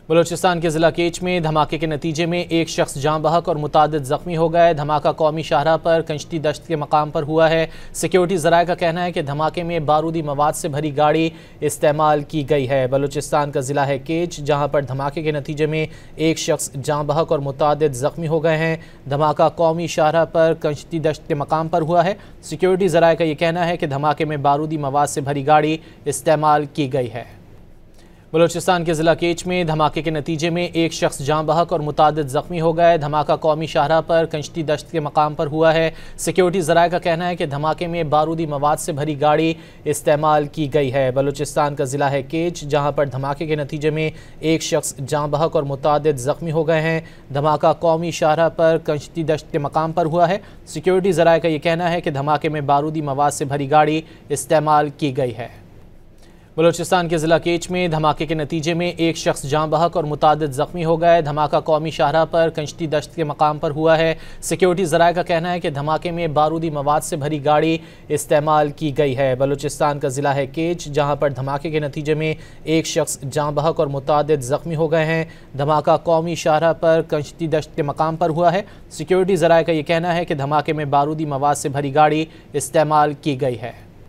बलूचिस्तान के जिला केच में धमाके के नतीजे में एक शख्स जाँ बहक और मुतादिद जख्मी हो गए। धमाका कौमी शाहराह पर कंचती दश्त के मकाम पर हुआ है। सिक्योरिटी ज़राए का कहना है कि धमाके में बारूदी मवाद से भरी गाड़ी इस्तेमाल की गई है। बलूचिस्तान का जिला है केच, जहाँ पर धमाके के नतीजे में एक शख्स जाँ बहक और मुतादिद जख्मी हो गए हैं। धमाका कौमी शाहराह पर कंचती दश्त के मकाम पर हुआ है। सिक्योरिटी ज़राए का यह कहना है कि धमाके में बारूदी मवाद से भरी गाड़ी इस्तेमाल की गई है। बलूचिस्तान के जिला केच में धमाके के नतीजे में एक शख्स जाँ बहक और मुतादिद जख्मी हो गए। धमाका कौमी शाहराह पर कंचती दश्त के मकाम पर हुआ है। सिक्योरिटी ज़राए का कहना है कि धमाके में बारूदी मवाद से भरी गाड़ी इस्तेमाल की गई है। बलूचिस्तान का जिला है केच, जहाँ पर धमाके के नतीजे में एक शख्स जाँ बहक और मुतादिद जख्मी हो गए हैं। धमाका कौमी शाहराह पर कंचती दश्त के मकाम पर हुआ है। सिक्योरिटी ज़राए का यह कहना है कि धमाके में बारूदी मवाद से भरी गाड़ी इस्तेमाल की गई है। बलूचिस्तान के जिला केच में धमाके के नतीजे में एक शख्स जाँ बहक और मुतादिद जख्मी हो गए। धमाका कौमी शाहराह पर कंचती दश्त के मकाम पर हुआ है। सिक्योरिटी ज़राए का कहना है कि धमाके में बारूदी मवाद से भरी गाड़ी इस्तेमाल की गई है। बलूचिस्तान का जिला है केच, जहाँ पर धमाके के नतीजे में एक शख्स जाँ बहक और मुतादिद जख्मी हो गए हैं। धमाका कौमी शाहराह पर कंचती दश्त के मकाम पर हुआ है। सिक्योरिटी ज़राए का यह कहना है कि धमाके में बारूदी मवाद से भरी गाड़ी इस्तेमाल की गई है।